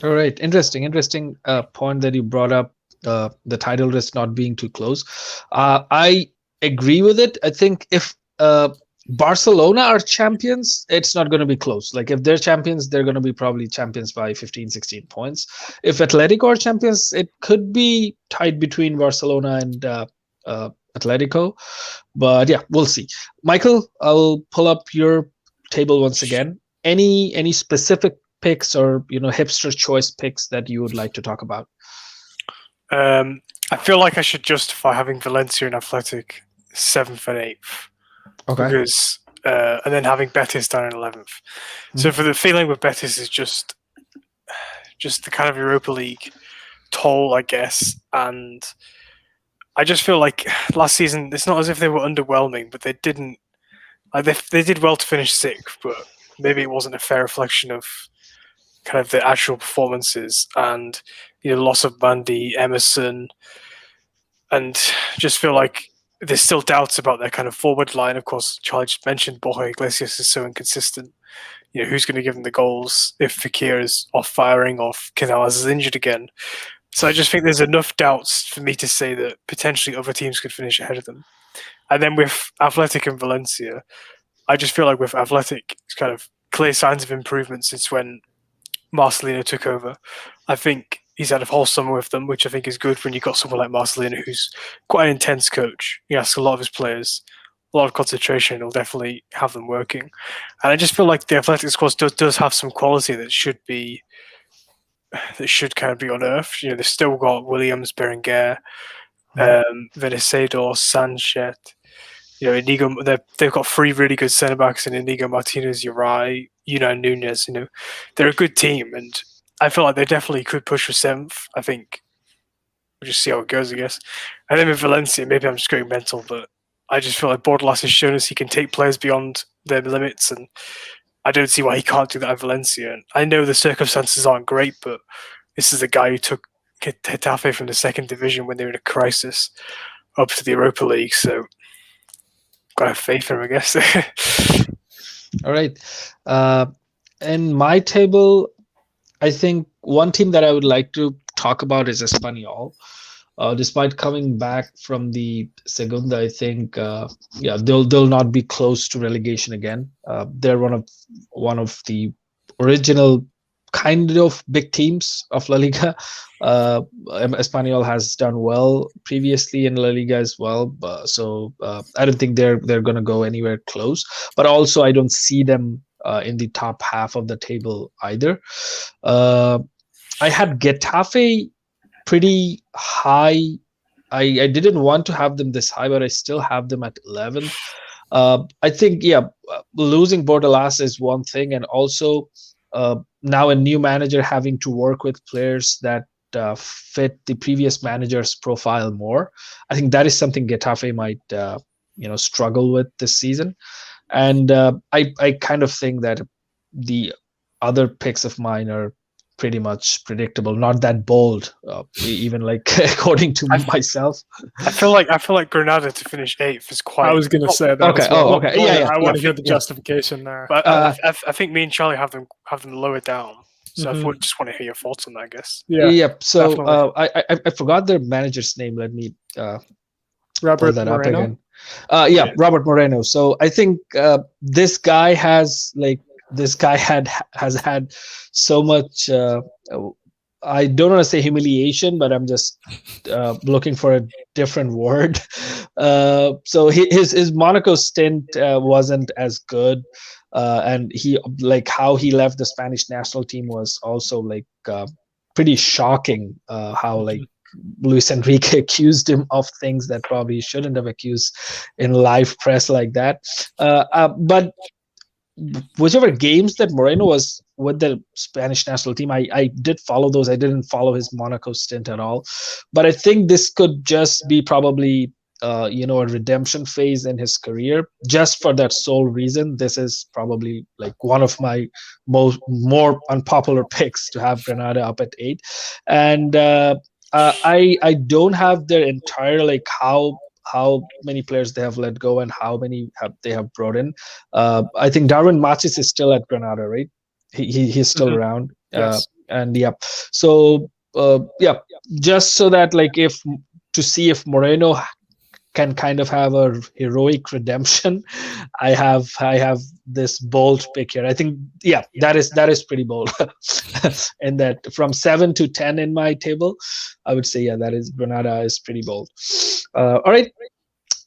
All right. Interesting point that you brought up. The title race not being too close. I agree with it. I think if Barcelona are champions, it's not going to be close. Like if they're champions, they're going to be probably champions by 15, 16 points. If Atletico are champions, it could be tied between Barcelona and Atletico. But yeah, we'll see. Michael, I'll pull up your table once again. Any specific picks or hipster choice picks that you would like to talk about? I feel like I should justify having Valencia and Athletic 7th and 8th. Okay. Because and then having Betis down in 11th. So for the feeling with Betis is just the kind of Europa League toll, I guess. And I just feel like last season, it's not as if they were underwhelming, but they didn't. Like they did well to finish 6th, but maybe it wasn't a fair reflection of kind of the actual performances. And loss of Bandy, Emerson, and just feel like there's still doubts about their kind of forward line. Of course, Charlie just mentioned Borja Iglesias is so inconsistent. Who's going to give them the goals if Fekir is off firing or if Canales is injured again? So I just think there's enough doubts for me to say that potentially other teams could finish ahead of them. And then with Athletic and Valencia, I just feel like with Athletic, it's kind of clear signs of improvement since when Marcelino took over. I think he's had a whole summer with them, which I think is good when you've got someone like Marcelino, who's quite an intense coach. He asks a lot of his players, a lot of concentration. He'll definitely have them working. And I just feel like the Athletic squad does have some quality that should kind of be unearthed. They've still got Williams, Berenguer, Venecedor, Sanchez. Inigo. They've got 3 really good centre backs in Inigo Martinez, Uri, Nunez. They're a good team, and I feel like they definitely could push for 7th. I think we'll just see how it goes, I guess. And then with Valencia, maybe I'm just going mental, but I just feel like Bordalas has shown us he can take players beyond their limits, and I don't see why he can't do that at Valencia. And I know the circumstances aren't great, but this is a guy who took Getafe from the 2nd division when they were in a crisis up to the Europa League, so gotta have faith in him, I guess. All right. In my table, I think one team that I would like to talk about is Espanyol. Despite coming back from the Segunda, I think they'll not be close to relegation again. They're one of the original kind of big teams of La Liga. Espanyol has done well previously in La Liga as well, so I don't think they're going to go anywhere close. But also, I don't see them in the top half of the table either. I had Getafe pretty high. I didn't want to have them this high, but I still have them at 11. I think losing Bordalas is one thing, and also now a new manager having to work with players that fit the previous manager's profile more. I think that is something Getafe might struggle with this season, and I kind of think that the other picks of mine are pretty much predictable, not that bold, even like according to myself. I feel like Granada to finish 8th is quite. I was going to say that. Okay. As well. Okay. Yeah. I want to hear the justification there. But I think me and Charlie have them lower down. So I just want to hear your thoughts on that, I guess. Yeah. So I forgot their manager's name. Let me Robert that Moreno? up again. Robert Moreno. So I think this guy has had so much. I don't want to say humiliation, but I'm just looking for a different word. So his Monaco stint wasn't as good, and how he left the Spanish national team was also pretty shocking. How Luis Enrique accused him of things that probably shouldn't have accused in live press like that. But whichever games that Moreno was with the Spanish national team, I did follow those. I didn't follow his Monaco stint at all. But I think this could just be probably a redemption phase in his career. Just for that sole reason, this is probably one of my more unpopular picks to have Granada up at 8. And I don't have their entire how many players they have let go and how many they have brought in. I think Darwin Machis is still at Granada, right? He's still around. Yes. So just so that to see if Moreno can kind of have a heroic redemption, I have this bold pick here. I think that is pretty bold. And that from 7 to 10 in my table, I would say that is Granada is pretty bold. All right.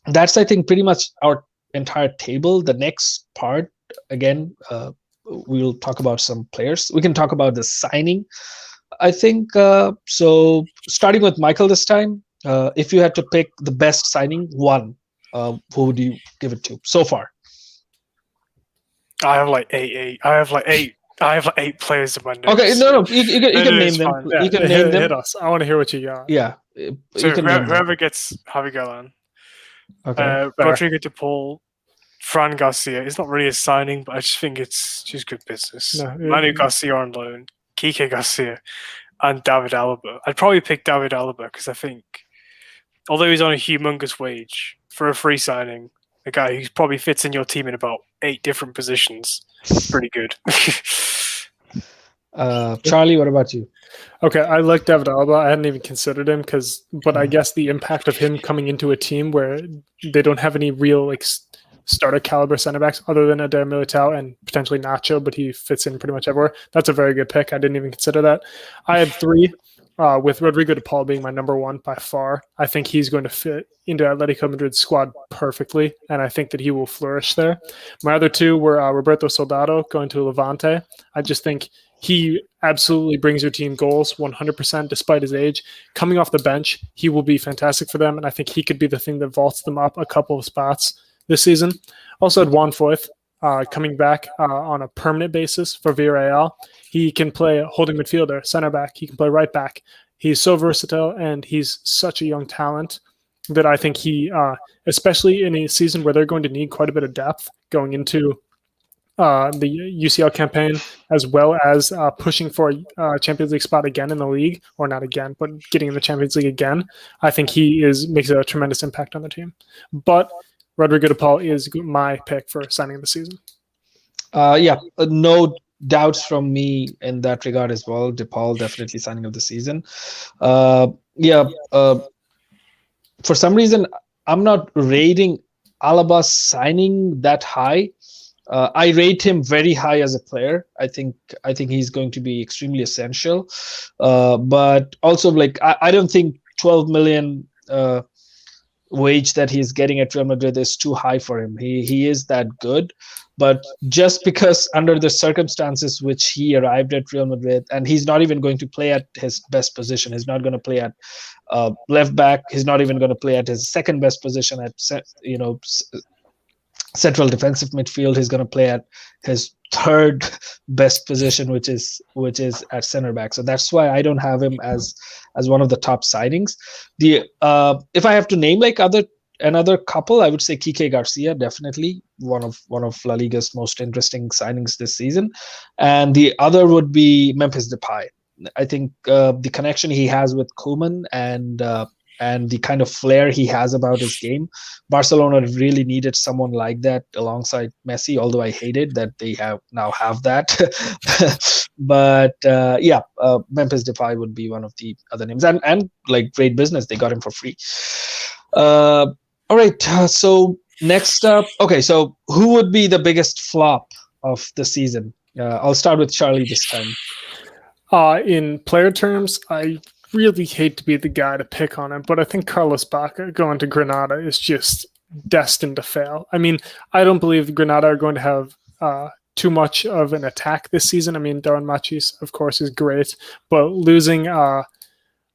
that's, I think, pretty much our entire table. The next part, again, we'll talk about some players. We can talk about the signing, I think. So starting with Michael this time, if you had to pick the best signing, one, who would you give it to so far? I have like eight players in my notes. Okay, no, you can name them. Fine. Yeah, You can name them. Hit us. I want to hear what you got. Yeah, So you can name them. whoever gets Javi Okay. Rodrigo de Paul, Fran Garcia. It's not really a signing, but I just think it's just good business. No, Manu Garcia on loan, Kike Garcia, and David Alba. I'd probably pick David Alba because I think, although he's on a humongous wage for a free signing, a guy who probably fits in your team in about 8 different positions, pretty good. Charlie, what about you? Okay, I like David Alba. I hadn't even considered him but I guess the impact of him coming into a team where they don't have any real like starter caliber center backs other than Eder Militao and potentially Nacho, but he fits in pretty much everywhere. That's a very good pick. I didn't even consider that. I had 3. With Rodrigo de Paul being my number 1 by far. I think he's going to fit into Atletico Madrid's squad perfectly, and I think that he will flourish there. My other 2 were Roberto Soldado going to Levante. I just think he absolutely brings your team goals 100% despite his age. Coming off the bench, he will be fantastic for them, and I think he could be the thing that vaults them up a couple of spots this season. Also had Juan Foyth coming back on a permanent basis for Villarreal. He can play holding midfielder, center back. He can play right back. He's so versatile, and he's such a young talent that I think he, especially in a season where they're going to need quite a bit of depth going into the UCL campaign, as well as pushing for a Champions League spot again in the league, or not again, but getting in the Champions League again. I think he makes a tremendous impact on the team. But Rodrigo de Paul is my pick for signing of the season. No doubts from me in that regard as well. De Paul definitely signing of the season. For some reason, I'm not rating Alaba signing that high. I rate him very high as a player. I think he's going to be extremely essential. But also, like, I don't think 12 million wage that he's getting at Real Madrid is too high for him. He is that good, but just because under the circumstances which he arrived at Real Madrid, and he's not even going to play at his best position. He's not going to play at left back. He's not even going to play at his second best position at central defensive midfield. He's going to play at his third best position, which is at center back. So that's why I don't have him as one of the top signings. If I have to name like another couple, I would say Kike Garcia, definitely one of La Liga's most interesting signings this season, and the other would be Memphis Depay. I think the connection he has with Koeman and the kind of flair he has about his game, Barcelona really needed someone like that alongside Messi, although I hated that they now have that. But Memphis Depay would be one of the other names, and like great business, they got him for free. All right, so next up, okay, so who would be the biggest flop of the season? I'll start with Charlie this time. In player terms, I really hate to be the guy to pick on him, but I think Carlos Bacca going to Granada is just destined to fail. I mean, I don't believe Granada are going to have too much of an attack this season. I mean, Darren Machis, of course, is great, but losing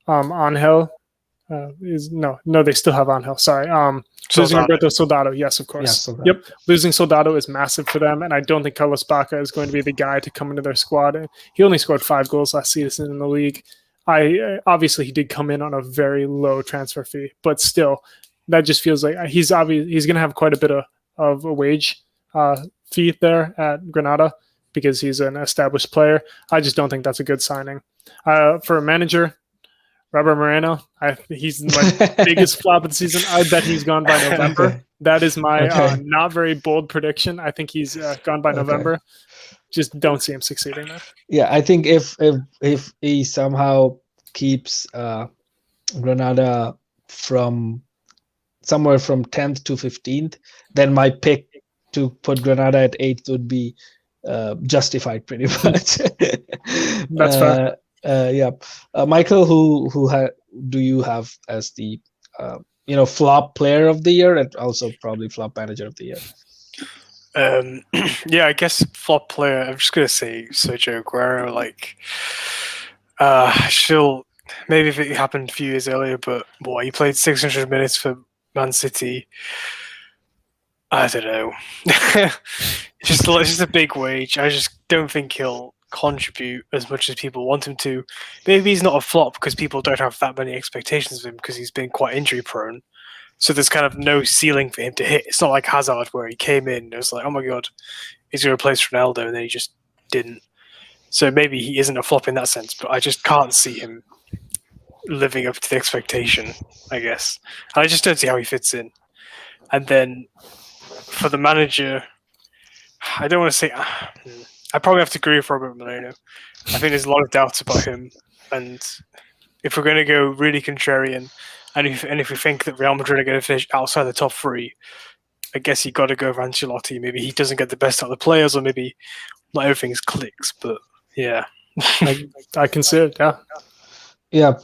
Angel is no, they still have Angel. Sorry, losing Roberto Soldado. Yes, of course. Yeah, yep, losing Soldado is massive for them, and I don't think Carlos Bacca is going to be the guy to come into their squad. He only scored 5 goals last season in the league. Obviously he did come in on a very low transfer fee, but still, that just feels like he's going to have quite a bit of a wage fee there at Granada because he's an established player. I just don't think that's a good signing. For a manager, Robert Moreno, he's my biggest flop of the season. I bet he's gone by November. Okay. That is my not very bold prediction. I think he's gone by November. Just don't see him succeeding there. Yeah, I think if he somehow keeps Granada from somewhere from 10th to 15th, then my pick to put Granada at 8th would be justified pretty much. That's fair. Michael, who do you have as the flop player of the year and also probably flop manager of the year. Yeah, I guess flop player. I'm just gonna say Sergio Aguero. Still, maybe if it happened a few years earlier, but he played 600 minutes for Man City. I don't know. It's just a big wage. I just don't think he'll contribute as much as people want him to. Maybe he's not a flop because people don't have that many expectations of him because he's been quite injury prone. So there's kind of no ceiling for him to hit. It's not like Hazard where he came in and it was like, oh my god, he's going to replace Ronaldo, and then he just didn't. So maybe he isn't a flop in that sense, but I just can't see him living up to the expectation, I guess. And I just don't see how he fits in. And then for the manager, I don't want to say... I probably have to agree with Roberto Moreno. I think there's a lot of doubts about him. And if we're going to go really contrarian, and if we think that Real Madrid are going to finish outside the top three, I guess you got to go for Ancelotti. Maybe he doesn't get the best out of the players, or maybe not everything clicks. But yeah, I can see it. Yeah. Yeah.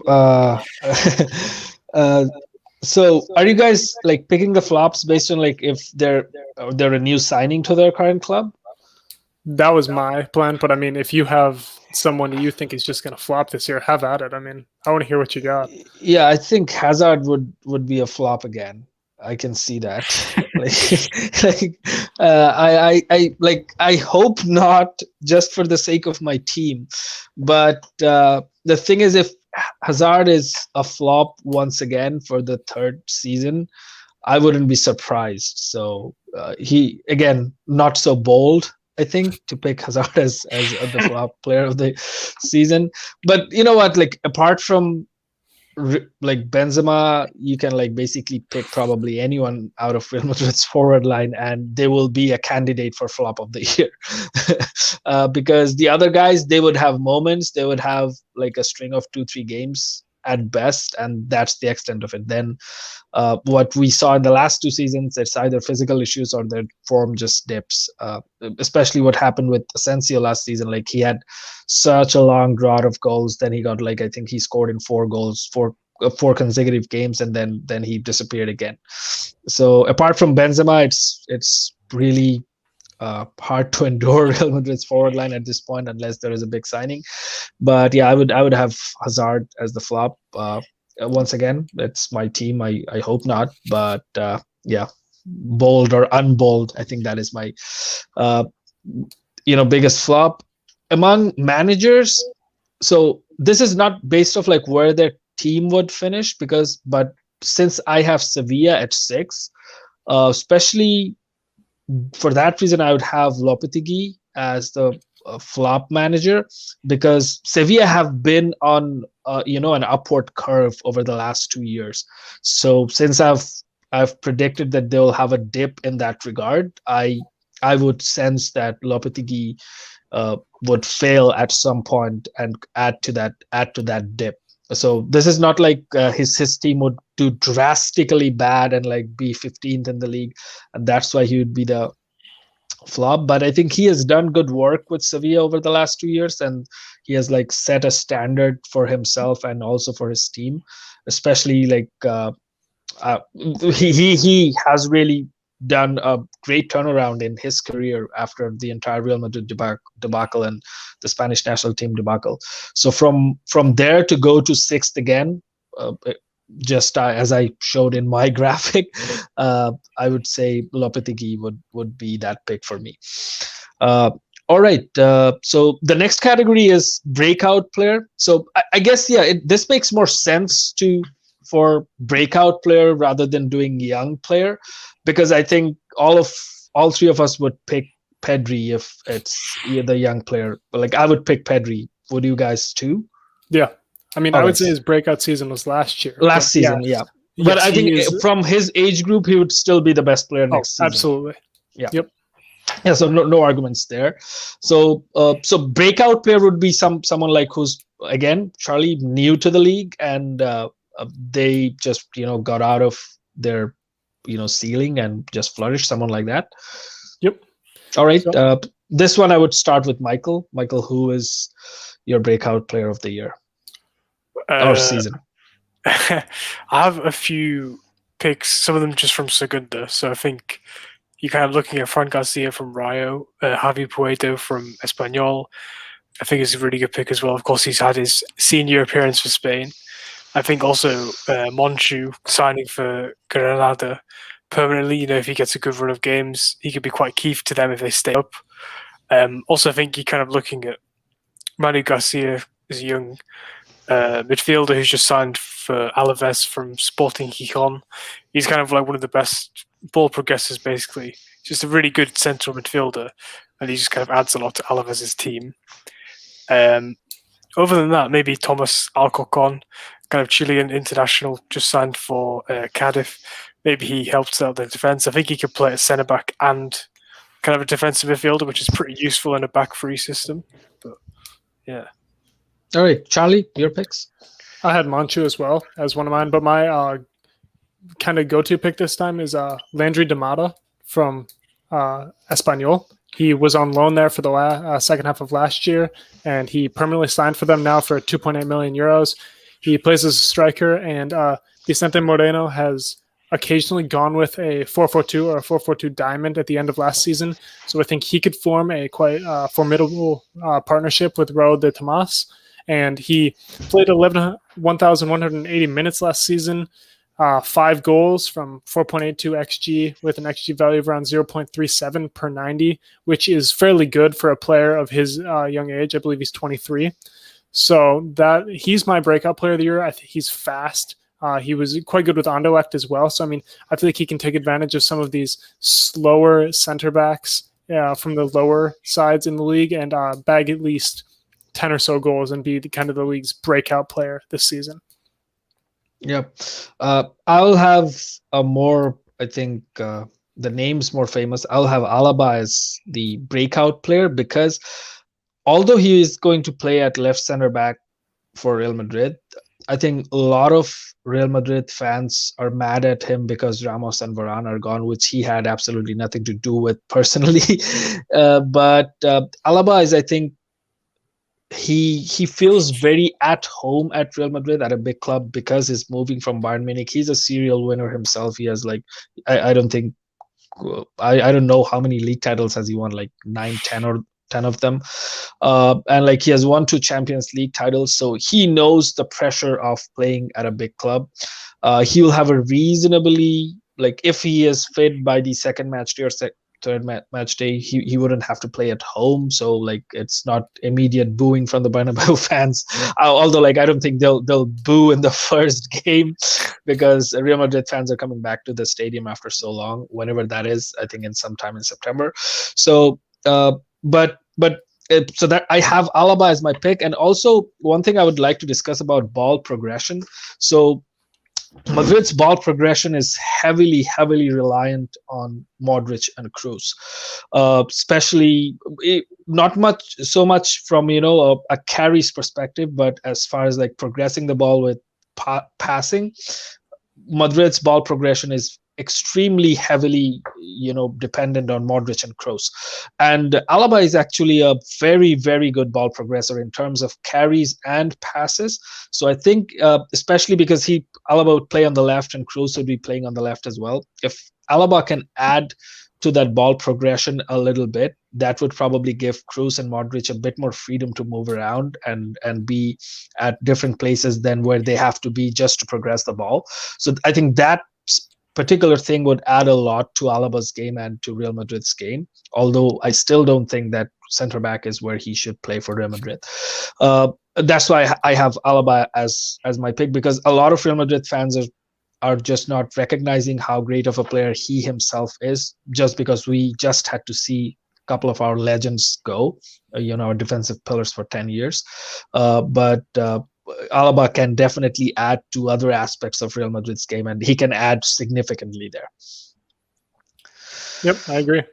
So, are you guys like picking the flops based on like if they're a new signing to their current club? That was my plan, but I mean, if you have someone you think is just going to flop this year, have at it. I mean, I want to hear what you got. Yeah, I think Hazard would be a flop again. I can see that. I hope not, just for the sake of my team. But the thing is, if Hazard is a flop once again for the third season, I wouldn't be surprised. So he, again, not so bold, I think, to pick Hazard as the flop player of the season. But you know what? Like, apart from like Benzema, you can like basically pick probably anyone out of Real Madrid's forward line, and they will be a candidate for flop of the year. Because the other guys, they would have moments, they would have like a string of 2-3 games at best, and that's the extent of it. Then what we saw in the last 2 seasons, it's either physical issues or their form just dips. Especially what happened with Asensio last season. Like, he had such a long drought of goals, then he got like, I think he scored in 4 goals for 4 consecutive games, and then he disappeared again. So apart from Benzema, it's really hard to endure Real Madrid's forward line at this point unless there is a big signing. But yeah, I would have Hazard as the flop. Once again, it's my team. I hope not, but yeah, bold or unbold, I think that is my biggest flop among managers. So this is not based off like where their team would finish, but since I have Sevilla at 6, especially for that reason, I would have Lopetegui as the flop manager, because Sevilla have been on an upward curve over the last 2 years. So since I've predicted that they'll have a dip in that regard, I would sense that Lopetegui would fail at some point and add to that dip. So this is not like his team would do drastically bad and like be 15th in the league, and that's why he would be the flop. But I think he has done good work with Sevilla over the last 2 years, and he has like set a standard for himself and also for his team. Especially like he has really done a great turnaround in his career after the entire Real Madrid debacle and the Spanish national team debacle. So from there to go to 6th again, just as I showed in my graphic, I would say Lopetegui would be that pick for me. All right. So the next category is breakout player. So I guess, this makes more sense for breakout player rather than doing young player, because I think all 3 of us would pick Pedri if it's the young player. Like, I would pick Pedri. Would you guys too? Yeah. I mean, I would say his breakout season was last year. Last season, yeah. But I think from his age group, he would still be the best player next season. Absolutely. Yeah. Yep. Yeah. So no arguments there. So breakout player would be someone like who's, again, Charlie, new to the league, and they just got out of their ceiling and just flourished. Someone like that. Yep. All right. This one I would start with Michael. Michael, who is your breakout player of the year? Or season? I have a few picks, some of them just from Segunda. So I think you're kind of looking at Fran Garcia from Rayo, Javi Puedo from Espanyol. I think it's a really good pick as well. Of course, he's had his senior appearance for Spain. I think also Monchu signing for Granada permanently. You know, if he gets a good run of games, he could be quite key to them if they stay up. Also, I think you're kind of looking at Manu Garcia is a young midfielder who's just signed for Alaves from Sporting Gijón. He's kind of like one of the best ball progressors, basically. Just a really good central midfielder, and he just kind of adds a lot to Alaves' team. Other than that, maybe Thomas Alcorcon, kind of Chilean international, just signed for Cardiff. Maybe he helps out the defence. I think he could play at centre-back and kind of a defensive midfielder, which is pretty useful in a back-three system. But yeah. All right, Charlie, your picks. I had Monchu as well as one of mine, but my kind of go-to pick this time is Landry Demata from Espanyol. He was on loan there for the second half of last year, and he permanently signed for them now for 2.8 million euros. He plays as a striker, and Vicente Moreno has occasionally gone with a 4-4-2 or a 4-4-2 diamond at the end of last season. So I think he could form a quite formidable partnership with Raúl de Tomás. And he played 1,180 minutes last season, 5 goals from 4.82 XG with an XG value of around 0.37 per 90, which is fairly good for a player of his young age. I believe he's 23. So that he's my breakout player of the year. I think he's fast. He was quite good with Anderlecht as well. So, I mean, I feel like he can take advantage of some of these slower center backs from the lower sides in the league and bag at least 10 or so goals and be the league's breakout player this season. Yep. I'll have a more, I think, the name's more famous. I'll have Alba as the breakout player because although he is going to play at left center back for Real Madrid, I think a lot of Real Madrid fans are mad at him because Ramos and Varane are gone, which he had absolutely nothing to do with personally. But Alba is, I think, he feels very at home at Real Madrid at a big club because he's moving from Bayern Munich. He's a serial winner himself. He has like I don't know how many league titles has he won, like 9, 10 or 10 of them, and like he has won 2 Champions League titles, so he knows the pressure of playing at a big club. He will have a reasonably, like, if he is fit by the second match day or third match day, he wouldn't have to play at home, so like it's not immediate booing from the Bernabeu fans. Although like I don't think they'll boo in the first game because Real Madrid fans are coming back to the stadium after so long, whenever that is. I think in sometime in September. So but so that I have Alaba as my pick. And also one thing I would like to discuss about ball progression. So Madrid's ball progression is heavily reliant on Modric and Kroos, especially not so much from a carries perspective, but as far as like progressing the ball with passing, Madrid's ball progression is extremely heavily dependent on Modric and Kroos. And Alaba is actually a very, very good ball progressor in terms of carries and passes. So I think especially because Alaba would play on the left and Kroos would be playing on the left as well. If Alaba can add to that ball progression a little bit, that would probably give Kroos and Modric a bit more freedom to move around and be at different places than where they have to be just to progress the ball. So I think that particular thing would add a lot to Alaba's game and to Real Madrid's game, although I still don't think that center back is where he should play for Real Madrid. That's why I have Alaba as my pick, because a lot of Real Madrid fans are just not recognizing how great of a player he himself is, just because we just had to see a couple of our legends go, our defensive pillars for 10 years. But Alaba can definitely add to other aspects of Real Madrid's game, and he can add significantly there. Yep, I agree.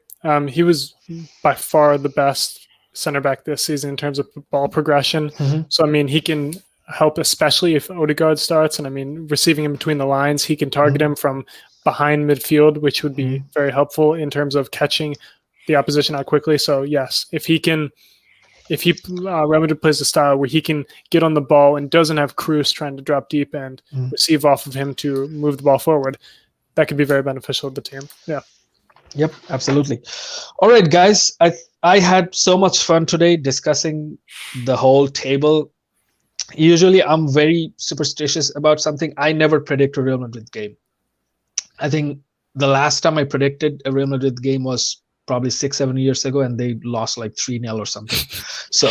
He was by far the best center back this season in terms of ball progression. Mm-hmm. So, I mean, he can help, especially if Odegaard starts. And, I mean, receiving him between the lines, he can target him from behind midfield, which would be very helpful in terms of catching the opposition out quickly. So, yes, if Real Madrid plays a style where he can get on the ball and doesn't have Kroos trying to drop deep and receive off of him to move the ball forward, that could be very beneficial to the team. Yeah. Yep, absolutely. All right, guys. I had so much fun today discussing the whole table. Usually, I'm very superstitious about something. I never predict a Real Madrid game. I think the last time I predicted a Real Madrid game was probably 6-7 years ago, and they lost like 3-0 or something. So,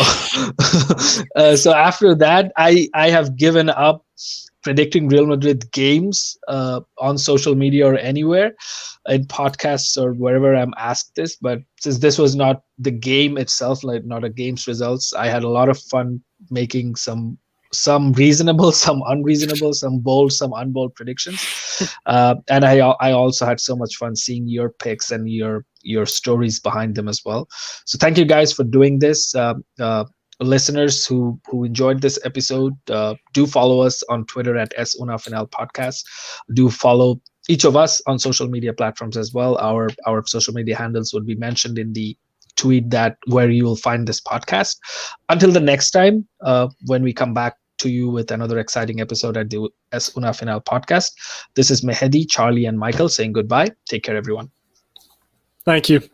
so after that, I have given up predicting Real Madrid games on social media or anywhere, in podcasts or wherever I'm asked this. But since this was not the game itself, like not a game's results, I had a lot of fun making some reasonable, some unreasonable, some bold, some unbold predictions. And I also had so much fun seeing your picks and your stories behind them as well. So thank you guys for doing this. Listeners who enjoyed this episode, do follow us on Twitter at @SUnaFinal Podcast. Do follow each of us on social media platforms as well. Our social media handles would be mentioned in the tweet that where you will find this podcast. Until the next time, when we come back to you with another exciting episode at the Una Final podcast, this is Mehdi, Charlie, and Michael saying goodbye. Take care, everyone. Thank you.